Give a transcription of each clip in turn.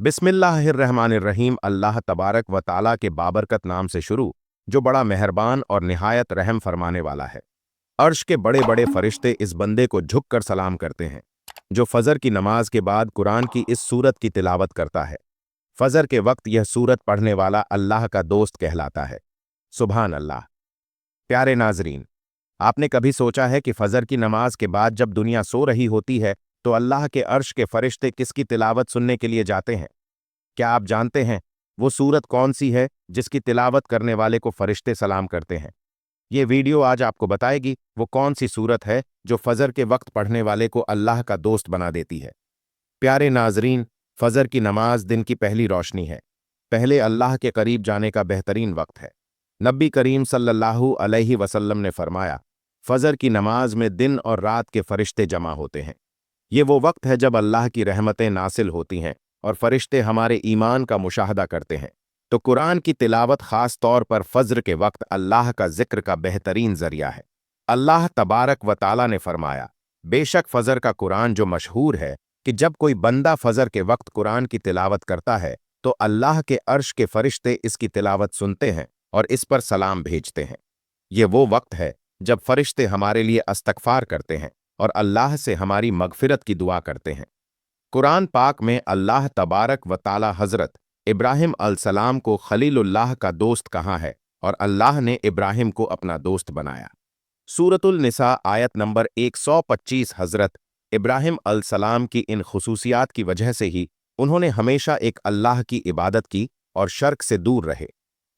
बिस्मिल्लाहिर्रहमानिर्रहीम। अल्लाह तबारक व ताला के बाबरकत नाम से शुरू, जो बड़ा मेहरबान और निहायत रहम फरमाने वाला है। अर्श के बड़े बड़े फरिश्ते इस बंदे को झुक कर सलाम करते हैं जो फजर की नमाज के बाद कुरान की इस सूरत की तिलावत करता है। फजर के वक्त यह सूरत पढ़ने वाला अल्लाह का दोस्त कहलाता है। सुभान अल्लाह। प्यारे नाजरीन, आपने कभी सोचा है कि फजर की नमाज के बाद जब दुनिया सो रही होती है तो अल्लाह के अर्श के फरिश्ते किसकी तिलावत सुनने के लिए जाते हैं? क्या आप जानते हैं वो सूरत कौन सी है जिसकी तिलावत करने वाले को फरिश्ते सलाम करते हैं? ये वीडियो आज आपको बताएगी वो कौन सी सूरत है जो फजर के वक्त पढ़ने वाले को अल्लाह का दोस्त बना देती है। प्यारे नाजरीन, फजर की नमाज दिन की पहली रोशनी है, पहले अल्लाह के करीब जाने का बेहतरीन वक्त है। नबी करीम सल्लल्लाहु अलैहि वसल्लम ने फरमाया, फजर की नमाज में दिन और रात के फरिश्ते जमा होते हैं। ये वो वक्त है जब अल्लाह की रहमतें नासिल होती हैं और फरिश्ते हमारे ईमान का मुशाहदा करते हैं। तो कुरान की तिलावत खास तौर पर फज्र के वक्त अल्लाह का जिक्र का बेहतरीन जरिया है। अल्लाह तबारक व ताला ने फरमाया, बेशक फजर का कुरान जो मशहूर है कि जब कोई बंदा फजर के वक्त कुरान की तिलावत करता है तो अल्लाह के अर्श के फरिश्ते इसकी तिलावत सुनते हैं और इस पर सलाम भेजते हैं। ये वो वक्त है जब फरिश्ते हमारे लिए इस्तगफार करते हैं और अल्लाह से हमारी मगफिरत की दुआ करते हैं। कुरान पाक में अल्लाह तबारक व ताला हजरत इब्राहिम अलसलाम को खलीलुल्लाह का दोस्त कहा है और अल्लाह ने इब्राहिम को अपना दोस्त बनाया। सूरतुल निसा आयत नंबर 125। हजरत इब्राहिम अलसलाम की इन खुसूसियात की वजह से ही उन्होंने हमेशा एक अल्लाह की इबादत की और शर्क से दूर रहे।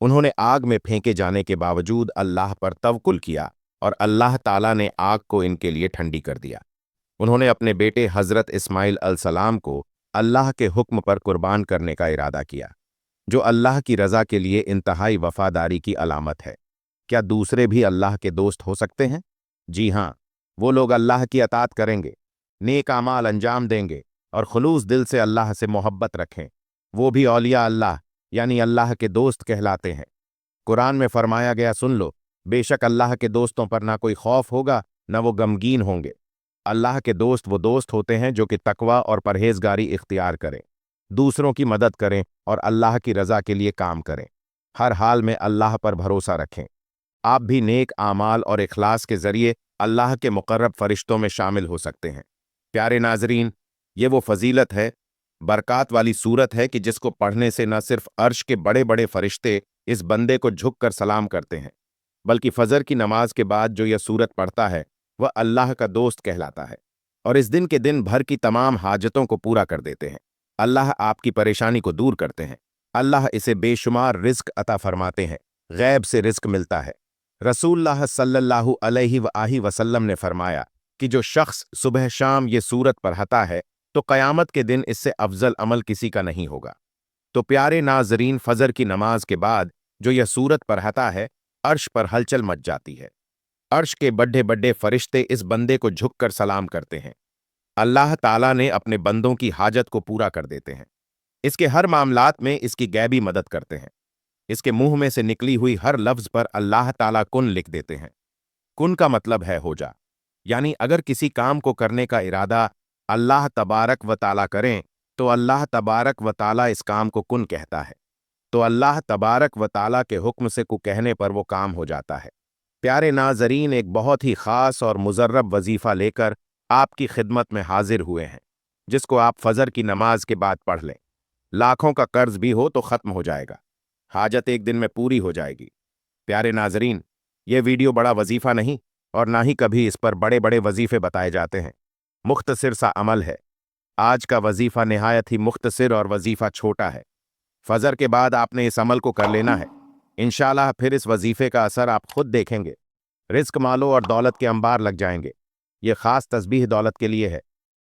उन्होंने आग में फेंके जाने के बावजूद अल्लाह पर तवक्कुल किया और अल्लाह ताला ने आग को इनके लिए ठंडी कर दिया। उन्होंने अपने बेटे हजरत इस्माइल अलसलाम को अल्लाह के हुक्म पर कुर्बान करने का इरादा किया, जो अल्लाह की रज़ा के लिए इंतहाई वफादारी की अलामत है। क्या दूसरे भी अल्लाह के दोस्त हो सकते हैं? जी हाँ, वो लोग अल्लाह की अताअत करेंगे, नेक आमाल अंजाम देंगे और खुलूस दिल से अल्लाह से मोहब्बत रखें। वो भी औलिया अल्लाह यानी अल्लाह के दोस्त कहलाते हैं। कुरान में फरमाया गया, सुन लो, बेशक अल्लाह के दोस्तों पर ना कोई खौफ होगा न वो गमगीन होंगे। अल्लाह के दोस्त वो दोस्त होते हैं जो कि तकवा और परहेजगारी इख्तियार करें, दूसरों की मदद करें और अल्लाह की रज़ा के लिए काम करें, हर हाल में अल्लाह पर भरोसा रखें। आप भी नेक आमाल और इखलास के जरिए अल्लाह के मुकर्रब फरिश्तों में शामिल हो सकते हैं। प्यारे नाजरीन, ये वो फजीलत है, बरक़ात वाली सूरत है कि जिसको पढ़ने से न सिर्फ अर्श के बड़े बड़े फरिश्ते इस बंदे को झुक कर सलाम करते हैं, बल्कि फजर की नमाज के बाद जो यह सूरत पढ़ता है वह अल्लाह का दोस्त कहलाता है और इस दिन के दिन भर की तमाम हाजतों को पूरा कर देते हैं। अल्लाह आपकी परेशानी को दूर करते हैं। अल्लाह इसे बेशुमार रिज्क अता फरमाते हैं, गैब से रिज्क मिलता है। रसूलुल्लाह सल्लल्लाहु अलैहि वसल्लम ने फरमाया कि जो शख्स सुबह शाम ये सूरत पढ़ता है तो क़यामत के दिन इससे अफजल अमल किसी का नहीं होगा। तो प्यारे नाजरीन, फजर की नमाज के बाद जो यह सूरत पढ़ता है, अर्श पर हलचल मच जाती है। अर्श के बड्ढे बड्ढे फरिश्ते इस बंदे को झुककर सलाम करते हैं। अल्लाह ताला ने अपने बंदों की हाजत को पूरा कर देते हैं। इसके हर मामलात में इसकी गैबी मदद करते हैं। इसके मुंह में से निकली हुई हर लफ्ज पर अल्लाह ताला कुन लिख देते हैं। कुन का मतलब है हो जा, यानी अगर किसी काम को करने का इरादा अल्लाह तबारक व ताला करें तो अल्लाह तबारक व ताला इस काम को कुन कहता है, तो अल्लाह तबारक व ताला के हुक्म से कु कहने पर वो काम हो जाता है। प्यारे नाजरीन, एक बहुत ही ख़ास और मुजर्रब वजीफ़ा लेकर आपकी खिदमत में हाजिर हुए हैं, जिसको आप फजर की नमाज के बाद पढ़ लें। लाखों का कर्ज भी हो तो ख़त्म हो जाएगा, हाजत एक दिन में पूरी हो जाएगी। प्यारे नाजरीन, यह वीडियो बड़ा वजीफ़ा नहीं और ना ही कभी इस पर बड़े बड़े वजीफ़े बताए जाते हैं। मुख्तसिर सा अमल है। आज का वजीफ़ा निहायत ही मुख्तसिर और वजीफ़ा छोटा है। फजर के बाद आपने इस अमल को कर लेना है। इंशाअल्लाह फिर इस वजीफे का असर आप खुद देखेंगे। रिस्क, मालो और दौलत के अंबार लग जाएंगे। यह खास तस्बीह दौलत के लिए है,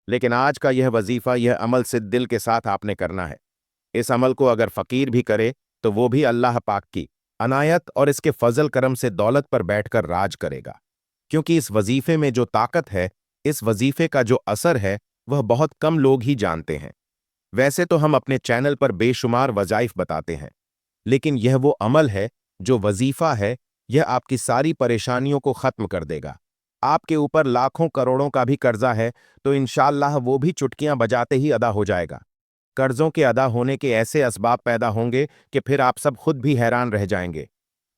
लेकिन आज का यह वजीफा, यह अमल सिद्ध दिल के साथ आपने करना है। इस अमल को अगर फकीर भी करे तो वो भी अल्लाह पाक की अनायत और इसके फजल करम से दौलत पर बैठकर राज करेगा, क्योंकि इस वजीफे में जो ताकत है, इस वजीफे का जो असर है, वह बहुत कम लोग ही जानते हैं। वैसे तो हम अपने चैनल पर बेशुमार वज़ाइफ बताते हैं, लेकिन यह वो अमल है जो वजीफा है, यह आपकी सारी परेशानियों को खत्म कर देगा। आपके ऊपर लाखों करोड़ों का भी कर्जा है तो इंशाअल्लाह वो भी चुटकियां बजाते ही अदा हो जाएगा। कर्जों के अदा होने के ऐसे असबाब पैदा होंगे कि फिर आप सब खुद भी हैरान रह जाएंगे।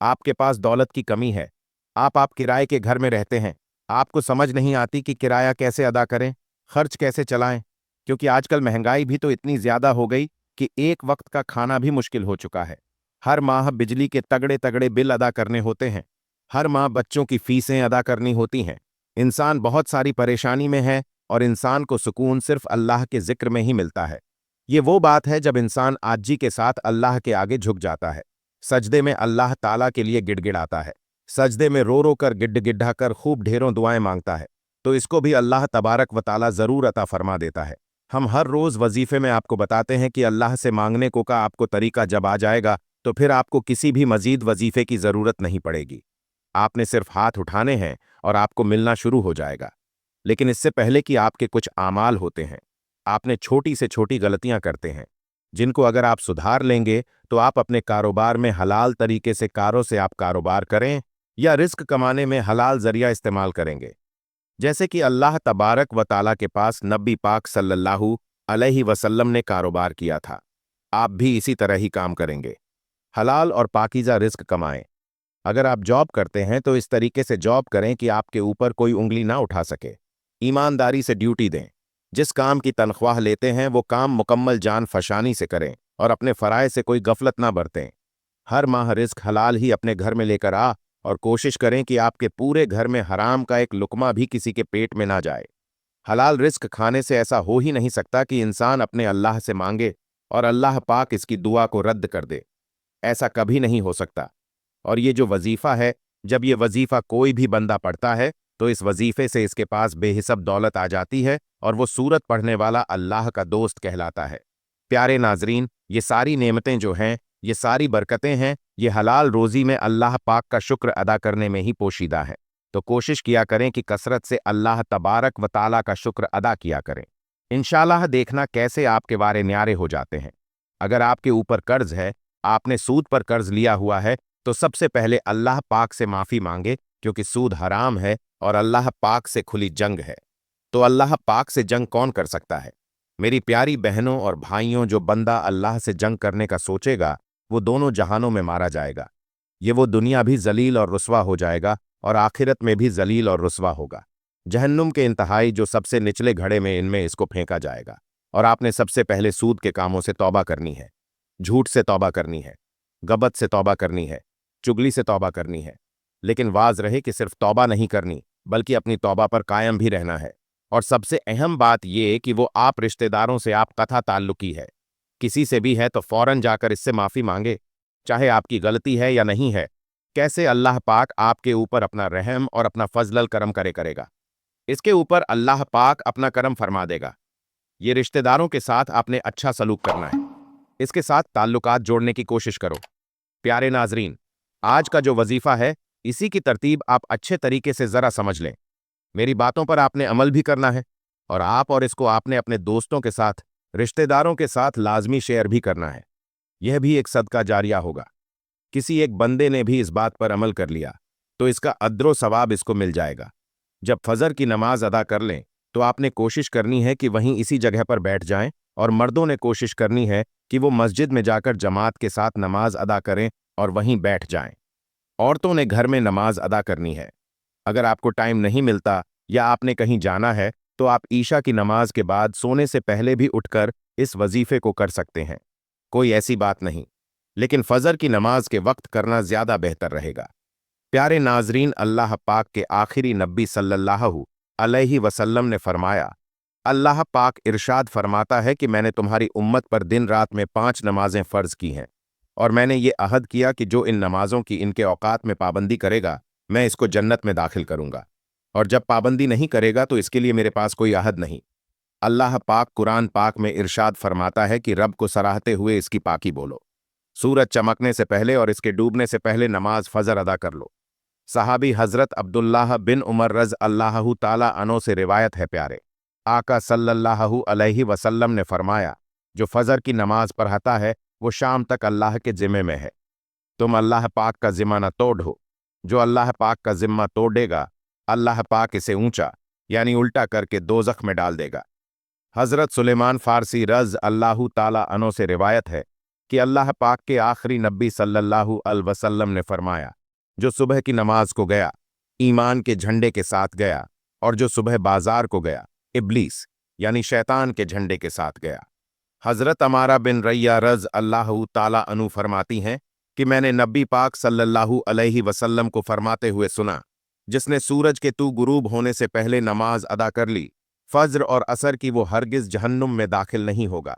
आपके पास दौलत की कमी है, आप किराए के घर में रहते हैं, आपको समझ नहीं आती कि किराया कैसे अदा करें, खर्च कैसे चलाएं, क्योंकि आजकल महंगाई भी तो इतनी ज्यादा हो गई कि एक वक्त का खाना भी मुश्किल हो चुका है। हर माह बिजली के तगड़े तगड़े बिल अदा करने होते हैं, हर माह बच्चों की फीसें अदा करनी होती हैं। इंसान बहुत सारी परेशानी में है और इंसान को सुकून सिर्फ अल्लाह के जिक्र में ही मिलता है। ये वो बात है जब इंसान आजी के साथ अल्लाह के आगे झुक जाता है, सजदे में अल्लाह ताला के लिए गिड़गिड़ाता है, सजदे में रो रो कर गिड्ढा कर खूब ढेरों दुआएं मांगता है, तो इसको भी अल्लाह तबारक व ताला जरूर अता फरमा देता है। हम हर रोज वजीफे में आपको बताते हैं कि अल्लाह से मांगने को का आपको तरीका जब आ जाएगा तो फिर आपको किसी भी मजीद वजीफे की जरूरत नहीं पड़ेगी। आपने सिर्फ हाथ उठाने हैं और आपको मिलना शुरू हो जाएगा। लेकिन इससे पहले कि आपके कुछ आमाल होते हैं, आपने छोटी से छोटी गलतियां करते हैं, जिनको अगर आप सुधार लेंगे तो आप अपने कारोबार में हलाल तरीके से आप कारोबार करें या रिस्क कमाने में हलाल जरिया इस्तेमाल करेंगे। जैसे कि अल्लाह तबारक व ताला के पास नबी पाक सल्लल्लाहु अलैहि वसल्लम ने कारोबार किया था, आप भी इसी तरह ही काम करेंगे। हलाल और पाकीज़ा रिस्क कमाएं। अगर आप जॉब करते हैं तो इस तरीके से जॉब करें कि आपके ऊपर कोई उंगली ना उठा सके। ईमानदारी से ड्यूटी दें। जिस काम की तनख्वाह लेते हैं वो काम मुकम्मल जान फशानी से करें और अपने फराए से कोई गफलत ना बरतें। हर माह रिस्क हलाल ही अपने घर में लेकर आ और कोशिश करें कि आपके पूरे घर में हराम का एक लुकमा भी किसी के पेट में ना जाए। हलाल रिस्क खाने से ऐसा हो ही नहीं सकता कि इंसान अपने अल्लाह से मांगे और अल्लाह पाक इसकी दुआ को रद्द कर दे। ऐसा कभी नहीं हो सकता। और ये जो वजीफा है, जब ये वजीफा कोई भी बंदा पढ़ता है तो इस वजीफे से इसके पास बेहिसाब दौलत आ जाती है और वो सूरत पढ़ने वाला अल्लाह का दोस्त कहलाता है। प्यारे नाजरीन, ये सारी नेमतें जो हैं, ये सारी बरकतें हैं, ये हलाल रोजी में अल्लाह पाक का शुक्र अदा करने में ही पोशीदा है। तो कोशिश किया करें कि कसरत से अल्लाह तबारक व ताला का शुक्र अदा किया करें। इंशाअल्लाह देखना कैसे आपके वारे न्यारे हो जाते हैं। अगर आपके ऊपर कर्ज है, आपने सूद पर कर्ज लिया हुआ है, तो सबसे पहले अल्लाह पाक से माफी मांगे, क्योंकि सूद हराम है और अल्लाह पाक से खुली जंग है। तो अल्लाह पाक से जंग कौन कर सकता है? मेरी प्यारी बहनों और भाइयों, जो बंदा अल्लाह से जंग करने का सोचेगा वो दोनों जहानों में मारा जाएगा। ये वो दुनिया भी जलील और रुस्वा हो जाएगा और आखिरत में भी जलील और रुस्वा होगा। जहन्नुम के इंतहाई जो सबसे निचले घड़े में इनमें इसको फेंका जाएगा। और आपने सबसे पहले सूद के कामों से तौबा करनी है, झूठ से तौबा करनी है, गबत से तौबा करनी है, चुगली से तौबा करनी है। लेकिन वाज रहे कि सिर्फ तौबा नहीं करनी, बल्कि अपनी तौबा पर कायम भी रहना है। और सबसे अहम बात यह कि वो आप रिश्तेदारों से आप कथा ताल्लुकी है, किसी से भी है तो फौरन जाकर इससे माफी मांगे, चाहे आपकी गलती है या नहीं है। कैसे अल्लाह पाक आपके ऊपर अपना रहम और अपना फजल करम करेगा, इसके ऊपर अल्लाह पाक अपना करम फरमा देगा। ये रिश्तेदारों के साथ आपने अच्छा सलूक करना है, इसके साथ ताल्लुकात जोड़ने की कोशिश करो। प्यारे नाजरीन, आज का जो वजीफा है, इसी की तरतीब आप अच्छे तरीके से जरा समझ लें। मेरी बातों पर आपने अमल भी करना है और इसको आपने अपने दोस्तों के साथ, रिश्तेदारों के साथ लाजमी शेयर भी करना है। यह भी एक सदका जारिया होगा। किसी एक बंदे ने भी इस बात पर अमल कर लिया तो इसका अद्रो सवाब इसको मिल जाएगा। जब फजर की नमाज अदा कर लें तो आपने कोशिश करनी है कि वहीं इसी जगह पर बैठ जाएं, और मर्दों ने कोशिश करनी है कि वो मस्जिद में जाकर जमात के साथ नमाज अदा करें और वहीं बैठ जाएं। औरतों ने घर में नमाज अदा करनी है। अगर आपको टाइम नहीं मिलता या आपने कहीं जाना है तो आप ईशा की नमाज के बाद सोने से पहले भी उठकर इस वजीफे को कर सकते हैं, कोई ऐसी बात नहीं। लेकिन फजर की नमाज के वक्त करना ज्यादा बेहतर रहेगा। प्यारे नाजरीन, अल्लाह पाक के आखिरी नबी सल्लल्लाहु अलैहि वसल्लम ने फरमाया, अल्लाह पाक इरशाद फरमाता है कि मैंने तुम्हारी उम्मत पर दिन रात में 5 नमाजें फर्ज की हैं, और मैंने ये अहद किया कि जो इन नमाजों की इनके औकात में पाबंदी करेगा मैं इसको जन्नत में दाखिल करूंगा, और जब पाबंदी नहीं करेगा तो इसके लिए मेरे पास कोई अहद नहीं। अल्लाह पाक कुरान पाक में इरशाद फरमाता है कि रब को सराहते हुए इसकी पाकी बोलो, सूरज चमकने से पहले और इसके डूबने से पहले नमाज फजर अदा कर लो। सहाबी हजरत अब्दुल्लाह बिन उमर रज़ अल्लाहु ताला अन्हो से रिवायत है, प्यारे आका सल्लल्लाहु अलैहि वसल्लम ने फरमाया, जो फजर की नमाज पढ़ता है वो शाम तक अल्लाह के जिम्मे में है। तुम अल्लाह पाक का जिम्मा न तोड़ो। जो अल्लाह पाक का जिम्मा तोड़ेगा, अल्लाह पाक इसे ऊंचा यानी उल्टा करके दोज़ख में डाल देगा। हज़रत सुलेमान फ़ारसी रज़ अल्लाह ताला अन्हो से रिवायत है कि अल्लाह पाक के आखिरी नबी सल्लल्लाहु अलैहि वसल्लम ने फरमाया, जो सुबह की नमाज को गया, ईमान के झंडे के साथ गया, और जो सुबह बाजार को गया, इब्लीस यानी शैतान के झंडे के साथ गया। हज़रत अमारा बिन रैया रज़ अल्लाह ताला अन्हु फरमाती हैं कि मैंने नबी पाक सल्लल्लाहु अलैहि वसल्लम को फरमाते हुए सुना, जिसने सूरज के तू गुरूब होने से पहले नमाज अदा कर ली, फज्र और असर की वो हरगिज जहन्नुम में दाखिल नहीं होगा।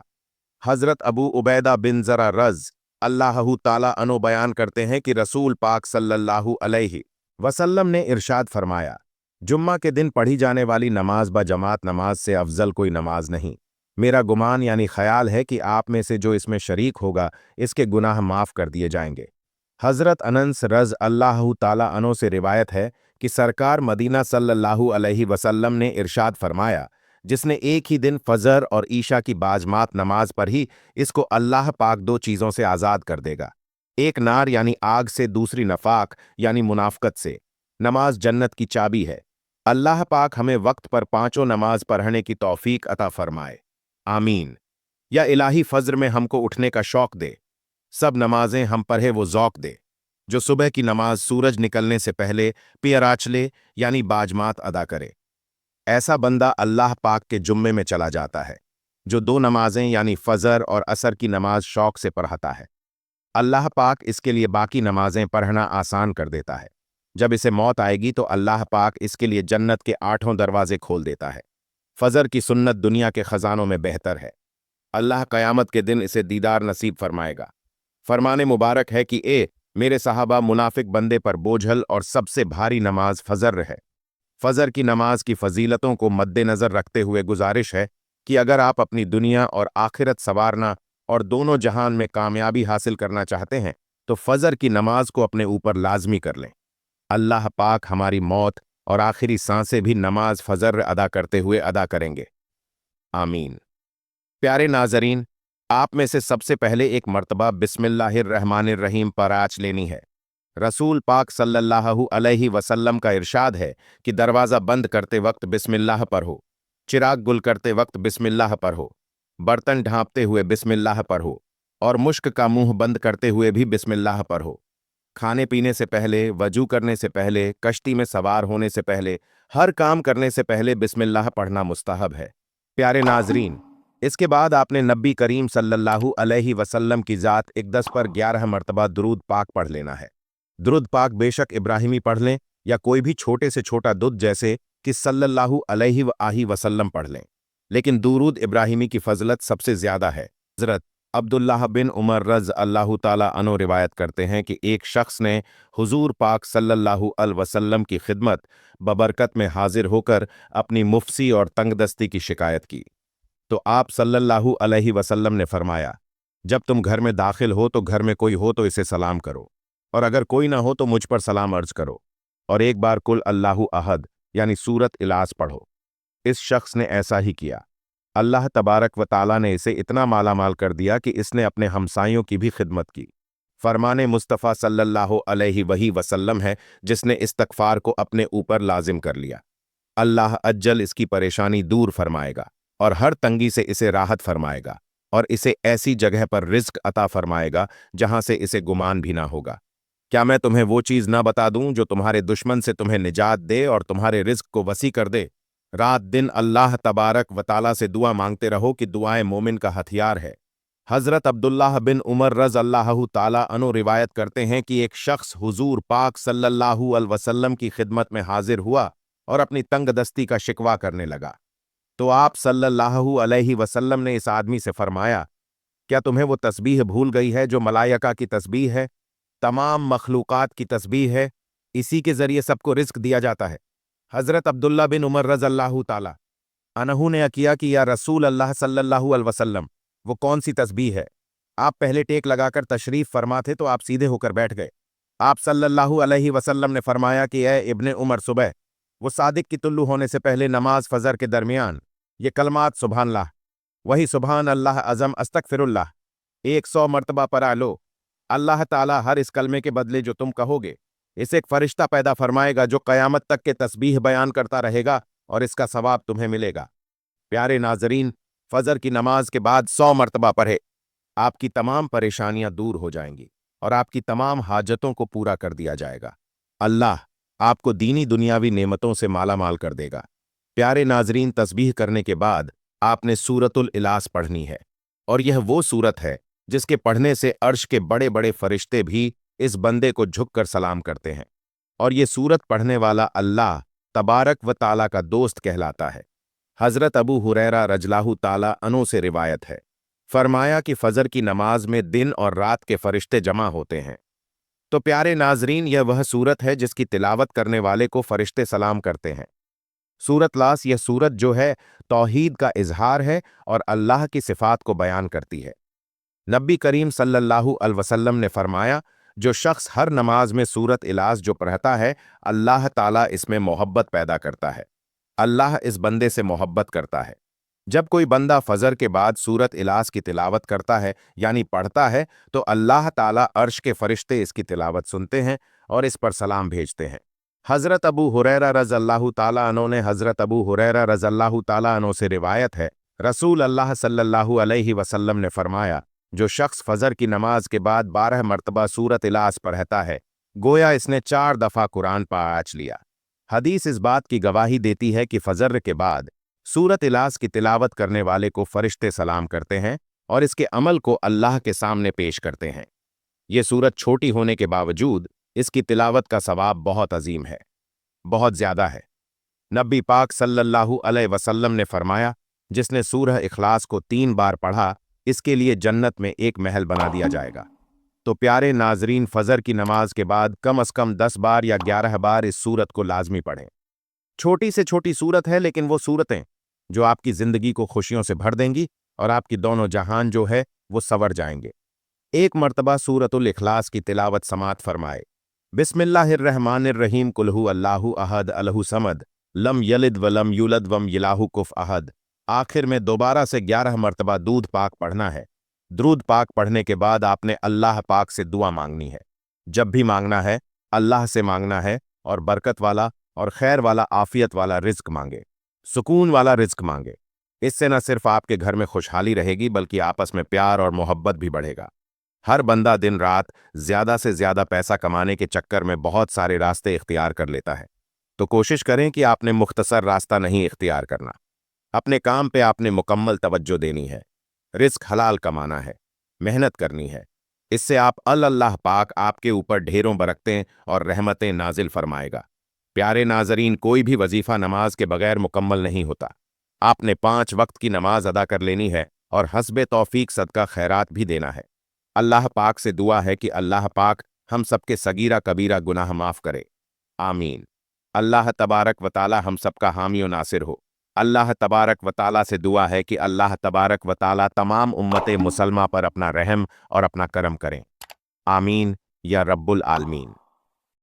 हज़रत अबू उबैदा बिन ज़रा रज़ अल्लाह ताला अन्हु बयान करते हैं कि रसूल पाक सल्लल्लाहु अलैहि वसल्लम ने इरशाद फरमाया, जुम्मा के दिन पढ़ी जाने वाली नमाज ब जमात नमाज से अफजल कोई नमाज नहीं। मेरा गुमान यानी ख्याल है कि आप में से जो इसमें शरीक होगा, इसके गुनाह माफ़ कर दिए जाएंगे। हज़रत अनस रज़ अल्लाह ताला अन्हु से रिवायत है कि सरकार मदीना सल्लल्लाहु अलैहि वसल्लम ने इरशाद फरमाया, जिसने एक ही दिन फजर और ईशा की बाजमात नमाज पर ही इसको अल्लाह पाक दो चीज़ों से आज़ाद कर देगा, एक नार यानी आग से, दूसरी नफाक यानी मुनाफकत से। नमाज जन्नत की चाबी है। अल्लाह पाक हमें वक्त पर पांचों नमाज पढ़ने की तौफीक अता फरमाए, आमीन। या इलाही फज्र में हमको उठने का शौक दे, सब नमाजें हम पढ़े वो ज़ौक दे। जो सुबह की नमाज सूरज निकलने से पहले पियराचले यानी बाजमात अदा करे, ऐसा बंदा अल्लाह पाक के जुम्मे में चला जाता है। जो दो नमाजें यानी फजर और असर की नमाज शौक से पढ़ता है, अल्लाह पाक इसके लिए बाकी नमाजें पढ़ना आसान कर देता है। जब इसे मौत आएगी तो अल्लाह पाक इसके लिए जन्नत के 8 दरवाजे खोल देता है। फजर की सुन्नत दुनिया के खजानों में बेहतर है। अल्लाह क़यामत के दिन इसे दीदार नसीब फरमाएगा। फरमाने मुबारक है कि ए मेरे साहबा, मुनाफिक बंदे पर बोझल और सबसे भारी नमाज फजर है। फजर की नमाज की फजीलतों को मद्देनजर रखते हुए गुजारिश है कि अगर आप अपनी दुनिया और आखिरत संवारना और दोनों जहान में कामयाबी हासिल करना चाहते हैं, तो फजर की नमाज को अपने ऊपर लाजमी कर लें। अल्लाह पाक हमारी मौत और आखिरी सांसें भी नमाज फजर अदा करते हुए अदा करेंगे, आमीन। प्यारे नाजरीन, आप में से सबसे पहले एक मर्तबा बिस्मिल्लाहिर्रहमानिर्रहीम पर आँच लेनी है। रसूल पाक सल्लल्लाहु अलैहि वसल्लम का इरशाद है कि दरवाज़ा बंद करते वक्त बिस्मिल्लाह पढ़ो, चिराग गुल करते वक्त बिस्मिल्लाह पढ़ो, बर्तन ढांपते हुए बिस्मिल्लाह पढ़ो, और मुश्क का मुंह बंद करते हुए भी बिस्मिल्लाह पढ़ो। खाने पीने से पहले, वजू करने से पहले, कश्ती में सवार होने से पहले, हर काम करने से पहले बिस्मिल्लाह पढ़ना मुस्तहब है। प्यारे नाजरीन, इसके बाद आपने नबी करीम सल्लल्लाहु अलैहि वसल्लम की ज़ात इक़दस पर 11 मरतबा दुरूद पाक पढ़ लेना है। दुरूद पाक बेशक इब्राहिमी पढ़ लें या कोई भी छोटे से छोटा दुद जैसे कि सल्लल्लाहु अलैहि वसल्लम पढ़ लें, लेकिन दुरूद इब्राहिमी की फजलत सबसे ज़्यादा है। हज़रत अब्दुल्लाह बिन उमर रज़ अल्लाह ताला अन्हु रिवायत करते हैं कि एक शख्स ने हुजूर पाक सल्लल्लाहु अलैहि वसल्लम की खिदमत बबरकत में हाजिर होकर अपनी मुफसी और तंगदस्ती की शिकायत की, तो आप सल्लल्लाहु अलैहि वसल्लम ने फरमाया, जब तुम घर में दाखिल हो तो घर में कोई हो तो इसे सलाम करो, और अगर कोई ना हो तो मुझ पर सलाम अर्ज करो, और एक बार कुल अल्लाहु अहद यानी सूरत इलास पढ़ो। इस शख्स ने ऐसा ही किया। अल्लाह तबारक व ताला ने इसे इतना मालामाल कर दिया कि इसने अपने हमसायों की भी खिदमत की। फरमाने मुस्तफ़ा सल्लल्लाहु अलैहि वसल्लम है जिसने इस्तगफार को अपने ऊपर लाजिम कर लिया। अल्लाह अज्जल इसकी परेशानी दूर फरमाएगा और हर तंगी से इसे राहत फरमाएगा, और इसे ऐसी जगह पर रिज़्क अता फरमाएगा जहां से इसे गुमान भी ना होगा। क्या मैं तुम्हें वो चीज़ ना बता दूं जो तुम्हारे दुश्मन से तुम्हें निजात दे और तुम्हारे रिज़्क को वसी कर दे? रात दिन अल्लाह तबारक व ताला से दुआ मांगते रहो कि दुआएं मोमिन का हथियार है। हज़रत अब्दुल्लाह बिन उमर रज़ अल्लाह ताला अन्हु रिवायत करते हैं कि एक शख्स हुजूर पाक सल्लल्लाहु अलैहि वसल्लम की खिदमत में हाजिर हुआ और अपनी तंगदस्ती का शिकवा करने लगा, तो आप सल्लल्लाहु अलैहि वसल्लम ने इस आदमी से फरमाया, क्या तुम्हें वो तस्बीह भूल गई है जो मलाइका की तस्बीह है, तमाम मखलूकात की तस्बीह है, इसी के जरिए सबको रिज़्क दिया जाता है। हज़रत अब्दुल्ला बिन उमर रज़ अल्लाह ताला अन्हु ने किया कि या रसूल अल्लाह सल्लल्लाहु अलैहि वसल्लम, वो कौन सी तस्बीह है? आप पहले टेक लगाकर तशरीफ फरमा थे तो आप सीधे होकर बैठ गए। आप सल्लल्लाहु अलैहि वसल्लम ने फरमाया कि ए इब्ने उमर, सुबह वो सादिक की तुल्लू होने से पहले नमाज फजर के दरमियान ये कलमात सुभानल्लाह, वही सुभान अल्लाह अज़म, अस्तगफिरुल्लाह 100 मरतबा पढ़ा लो। अल्लाह ताला हर इस कलमे के बदले जो तुम कहोगे, इसे एक फरिश्ता पैदा फरमाएगा जो क़यामत तक के तस्बीह बयान करता रहेगा और इसका सवाब तुम्हें मिलेगा। प्यारे नाजरीन, फजर की नमाज के बाद 100 मर्तबा पढ़े, आपकी तमाम परेशानियां दूर हो जाएंगी और आपकी तमाम हाजतों को पूरा कर दिया जाएगा। अल्लाह आपको दीनी दुनियावी नेमतों से मालामाल कर देगा। प्यारे नाजरीन, तस्बीह करने के बाद आपने सूरतुल इलास पढ़नी है, और यह वो सूरत है जिसके पढ़ने से अर्श के बड़े बड़े फरिश्ते भी इस बंदे को झुककर सलाम करते हैं, और ये सूरत पढ़ने वाला अल्लाह तबारक व ताला का दोस्त कहलाता है। हजरत अबू हुरैरा रजलाहु ताला अन्हु से रिवायत है, फरमाया कि फजर की नमाज में दिन और रात के फरिश्ते जमा होते हैं। तो प्यारे नाजरीन, यह वह सूरत है जिसकी तिलावत करने वाले को फरिश्ते सलाम करते हैं। सूरत लास, यह सूरत जो है तौहीद का इजहार है और अल्लाह की सिफात को बयान करती है। नबी करीम सल्लल्लाहु अलैहि वसल्लम ने फरमाया, जो शख्स हर नमाज में सूरत इलास जो पढ़ता है, अल्लाह ताला इसमें मोहब्बत पैदा करता है। अल्लाह इस बंदे से मोहब्बत करता है। जब कोई बंदा फजर के बाद सूरत इलास की तिलावत करता है यानी पढ़ता है, तो अल्लाह ताला अर्श के फरिश्ते इसकी तिलावत सुनते हैं और इस पर सलाम भेजते हैं। हजरत अबू हुरैरा रज़अल्लाहु ताला अन्हु ने हजरत अबू हुरैरा रज़अल्लाहु ताला अन्हु से रिवायत है, रसूल अल्लाह सल्लल्लाहु अलैहि वसल्लम ने फरमाया, जो शख्स फजर की नमाज के बाद 12 मरतबा सूरत इलास पढ़ता है, गोया इसने 4 दफा कुरान पाठ लिया। हदीस इस बात की गवाही देती है कि फजर के बाद सूरत इलास की तिलावत करने वाले को फरिश्ते सलाम करते हैं और इसके अमल को अल्लाह के सामने पेश करते हैं। ये सूरत छोटी होने के बावजूद इसकी तिलावत का सवाब बहुत अजीम है, बहुत ज्यादा है। नबी पाक सल्लल्लाहु अलैहि वसल्लम ने फरमाया, जिसने सूरह इखलास को 3 बार पढ़ा, इसके लिए जन्नत में एक महल बना दिया जाएगा। तो प्यारे नाजरीन, फजर की नमाज के बाद कम अज कम 10 बार या 11 बार इस सूरत को लाजमी पढ़ें। छोटी से छोटी सूरत है, लेकिन वो सूरतें जो आपकी जिंदगी को खुशियों से भर देंगी और आपकी दोनों जहान जो है वो संवर जाएंगे। एक मर्तबा सूरतुल इखलास की तिलावत समात फरमाए। बिस्मिल्लाहिर्रहमानिर्रहीम, कुल हु अल्लाहु अहद अलहु समद, लम यलिद वलम यूलद वम यलाहु कुफ अहद। आखिर में दोबारा से 11 मर्तबा दूध पाक पढ़ना है। द्रूद पाक पढ़ने के बाद आपने अल्लाह पाक से दुआ मांगनी है। जब भी मांगना है अल्लाह से मांगना है, और बरकत वाला और खैर वाला, आफियत वाला रिज्क मांगे, सुकून वाला रिज्क मांगे। इससे न सिर्फ आपके घर में खुशहाली रहेगी, बल्कि आपस में प्यार और मोहब्बत भी बढ़ेगा। हर बंदा दिन रात ज्यादा से ज्यादा पैसा कमाने के चक्कर में बहुत सारे रास्ते इख्तियार कर लेता है, तो कोशिश करें कि आपने मुख्तसर रास्ता नहीं इख्तियार करना। अपने काम पे आपने मुकम्मल तवज्जो देनी है। रिस्क हलाल कमाना है, मेहनत करनी है। इससे आप अल्लाह पाक आपके ऊपर ढेरों बरकतें और रहमतें नाजिल फरमाएगा। प्यारे नाजरीन, कोई भी वजीफा नमाज के बगैर मुकम्मल नहीं होता। आपने 5 वक्त की नमाज अदा कर लेनी है और हस्बे तौफीक सदका खैरात भी देना है। अल्लाह पाक से दुआ है कि अल्लाह पाक हम सबके सगीरा कबीरा गुनाह माफ करे, आमीन। अल्लाह तबारक व ताला हम सबका हामी और नासिर हो। अल्लाह तबारक व ताला से दुआ है कि अल्लाह तबारक व ताला तमाम उम्मत मुसलमा पर अपना रहम और अपना करम करें, आमीन या रब्बुल आलमीन।